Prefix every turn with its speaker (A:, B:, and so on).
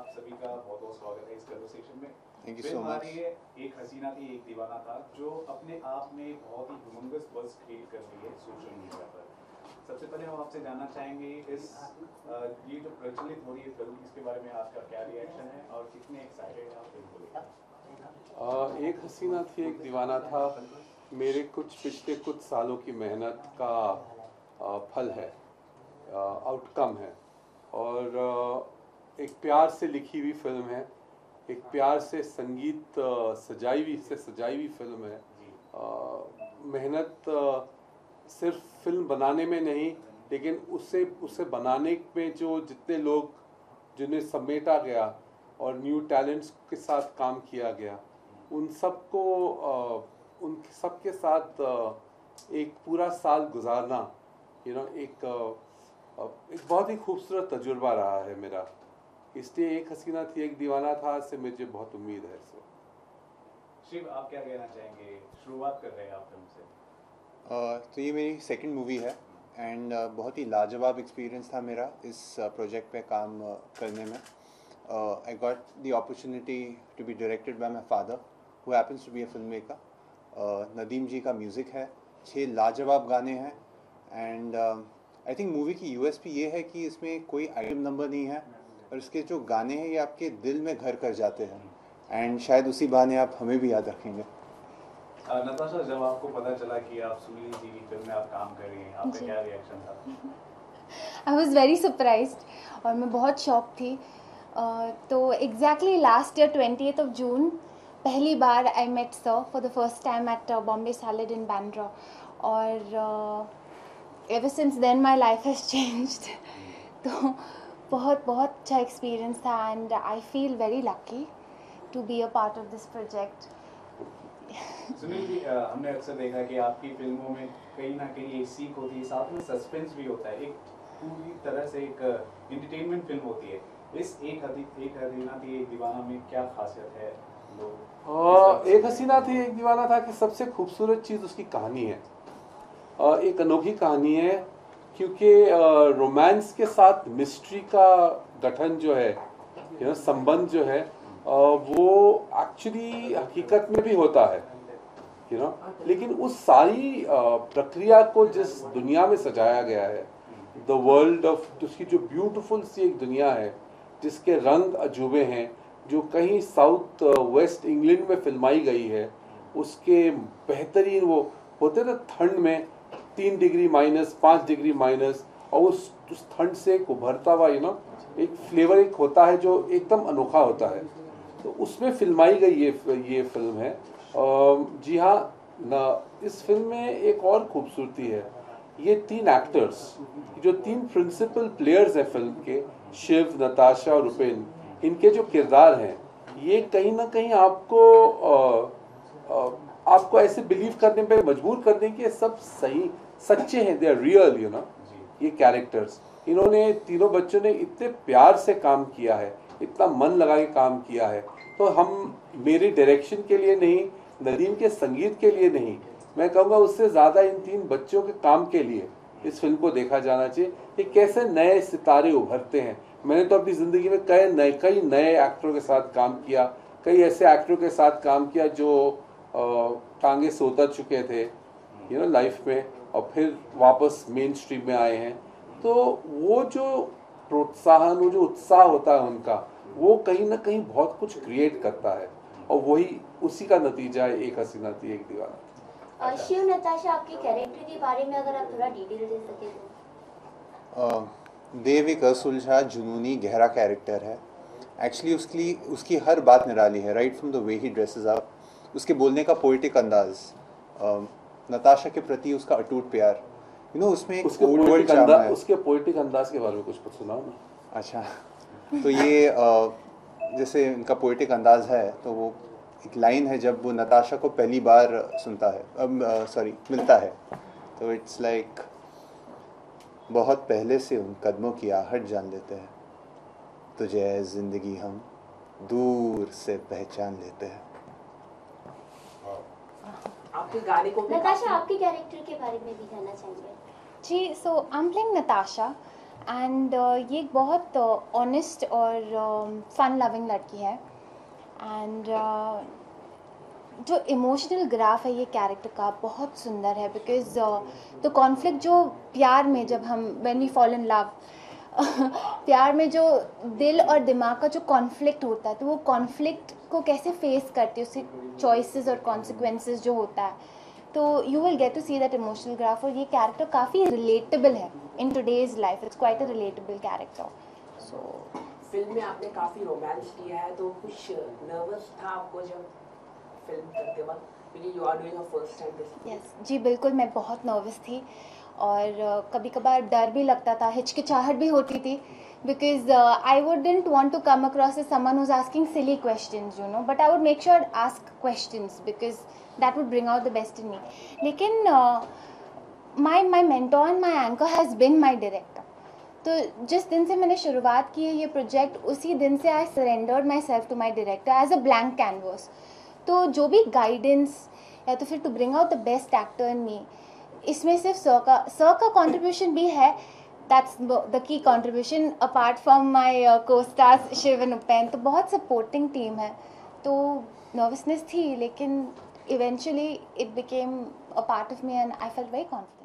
A: आप सभी का बहुत बहुत स्वागत है इस कन्वर्सेशन में।
B: Thank you so much.
A: एक हसीना थी एक दीवाना था, जो अपने आप में बहुत ही ह्यूमंगस बज़ क्रिएट कर रही है सोशल मीडिया पर। सबसे पहले हम आपसे जानना चाहेंगे ये जो प्रचलित हो रही है फिल्म, इसके बारे में आपका क्या रिएक्शन है और कितने एक्साइटेड हैं आप फिल्म को लेकर?
C: एक हसीना थी एक दीवाना था मेरे पिछले कुछ सालों की मेहनत का फल है, आउटकम है। और एक प्यार से लिखी हुई फिल्म है, एक प्यार से संगीत सजाई हुई फिल्म है। मेहनत सिर्फ फिल्म बनाने में नहीं, लेकिन उसे बनाने में जो जितने लोग जिन्हें समेटा गया और न्यू टैलेंट्स के साथ काम किया गया, उन सबके साथ एक पूरा साल गुजारना एक बहुत ही खूबसूरत तजुर्बा रहा है मेरा। इसलिए एक हसीना थी एक दीवाना था से मुझे बहुत उम्मीद है।
A: शिव, आप क्या कहना चाहेंगे? शुरुआत कर रहे हैं आप फिल्म से।
B: तो ये मेरी सेकंड मूवी है एंड बहुत ही लाजवाब एक्सपीरियंस था मेरा इस प्रोजेक्ट पे काम करने में। I got the opportunity to be directed by my father who happens to be a film maker. Nadeem ji का म्यूज़िक है, 6 लाजवाब गाने हैं एंड आई थिंक मूवी की यूएसपी ये है कि इसमें कोई आइटम नंबर नहीं है और इसके जो गाने हैं ये आपके दिल में घर कर जाते हैं एंड शायद उसी बहाने आप हमें भी याद रखेंगे।
A: नताशा, जब आपको पता चला कि आप सुनील जी की फिल्म में आप काम कर रही हैं, आपका क्या रिएक्शन था?
D: आई वॉज वेरी सरप्राइज्ड और मैं बहुत शॉक थी। तो exactly last year 20th of June पहली बार I met sir for the first time at Bombay salad in Bandra, और ever since then my life has changed. तो बहुत बहुत अच्छा एक्सपीरियंस था and I feel very lucky to be a part of this project.
A: Sunil ji, हमने अक्सर देखा कि आपकी फिल्मों में कहीं ना कहीं एक सीख होती है, साथ में सस्पेंस भी होता है, एक पूरी तरह से एक एंटरटेनमेंट फिल्म होती है। इस एक हसीना थी एक दीवाना में क्या खासियत है?
C: एक हसीना थी एक दीवाना था कि सबसे खूबसूरत चीज़ उसकी कहानी है। एक अनोखी कहानी है क्योंकि रोमांस के साथ मिस्ट्री का गठन जो है, संबंध जो है, वो एक्चुअली हकीकत में भी होता है, लेकिन उस सारी प्रक्रिया को जिस दुनिया में सजाया गया है, द वर्ल्ड ऑफ, उसकी जो ब्यूटीफुल सी एक दुनिया है जिसके रंग अजूबे हैं, जो कहीं साउथ वेस्ट इंग्लैंड में फिल्माई गई है, उसके बेहतरीन वो होते ना ठंड में 3 डिग्री माइनस 5 डिग्री माइनस, और उस ठंड से उभरता हुआ एक फ्लेवर एक होता है जो एकदम अनोखा होता है। तो उसमें फिल्माई गई ये फिल्म है। जी हाँ, इस फिल्म में एक और खूबसूरती है, ये 3 एक्टर्स जो 3 प्रिंसिपल प्लेयर्स हैं फिल्म के, शिव, नताशा और उपेन, इनके जो किरदार हैं ये कहीं ना कहीं आपको ऐसे बिलीव करने पे मजबूर कर दें कि ये सब सही सच्चे हैं, दे आर रियल, ये कैरेक्टर्स। इन्होंने तीनों बच्चों ने इतने प्यार से काम किया है, इतना मन लगा के काम किया है। तो हम मेरी डायरेक्शन के लिए नहीं, नदीम के संगीत के लिए नहीं, मैं कहूँगा उससे ज़्यादा इन 3 बच्चों के काम के लिए इस फिल्म को देखा जाना चाहिए कि कैसे नए सितारे उभरते हैं। मैंने तो अपनी ज़िंदगी में कई नए एक्टरों के साथ काम किया, कई ऐसे एक्टरों के साथ काम किया जो टांगे से उतर चुके थे लाइफ में और फिर वापस मेन स्ट्रीम में आए हैं। तो वो जो प्रोत्साहन, वो जो उत्साह होता है उनका, वो कहीं ना कहीं बहुत कुछ क्रिएट करता है, और वही उसी का नतीजा है एक हसीना थी एक दीवाना।
E: शिव, नताशा, आपके कैरेक्टर के बारे में अगर आप थोड़ा डिटेल दे सके तो।
B: देव एक असुलझा जुनूनी गहरा कैरेक्टर है। एक्चुअली उसकी हर बात निराली है, right from the way he dresses up, उसके बोलने का पोइटिक अंदाज, नताशा के प्रति उसका अटूट प्यार, उसमें एक ओल्ड वर्ल्ड चार्म है।
C: उसके पोइटिक अंदाज के बारे में कुछ सुनाओ ना।
B: अच्छा, तो ये जैसे उनका पोइटिक अंदाज है, तो वो एक लाइन है जब वो नताशा को पहली बार मिलता है, तो इट्स लाइक बहुत पहले से उन कदमों की आहट जान लेते हैं, तुझे ऐ जिंदगी हम दूर से पहचान लेते हैं।
E: आपके गाने को नताशा, आपके कैरेक्टर के बारे में भी जानना चाहेंगे।
D: जी, so I'm playing Natasha and ये एक बहुत ऑनेस्ट और फन लविंग लड़की है एंड जो इमोशनल ग्राफ है ये कैरेक्टर का बहुत सुंदर है बिकॉज तो कॉन्फ्लिक्ट जो प्यार में जब हम when we fall in love प्यार में जो दिल और दिमाग का जो कॉन्फ्लिक्ट होता है तो वो कॉन्फ्लिक्ट को कैसे फेस करते हैं उसके चॉइसेस और कॉन्सिक्वेंसेस जो होता है तो you will get to see that emotional graph और ये कैरेक्टर काफ़ी रिलेटेबल है in today's life it's quite a relatable character so
F: film में आपने काफी रोमांस किया है तो कुछ नर्वस था आपको जब फिल्म करते वक्त क्योंकि you are doing a first time this
D: yes जी बिल्कुल मैं बहुत नर्वस थी और कभी कभार डर भी लगता था हिचकिचाहट भी होती थी because I wouldn't want to come across as someone who is asking silly questions you know but I would make sure ask questions because that would bring out the best in me लेकिन my mentor and my anchor has been my director तो जिस दिन से मैंने शुरुआत की है ये प्रोजेक्ट उसी दिन से I surrendered myself to my director as a blank canvas तो जो भी गाइडेंस या तो फिर to bring out the best actor in me इसमें सिर्फ सर का कंट्रीब्यूशन भी है that's the key contribution apart from my co-stars Shiv and Upen तो बहुत सपोर्टिंग टीम है तो नर्वसनेस थी लेकिन eventually it became a part of me and I felt very confident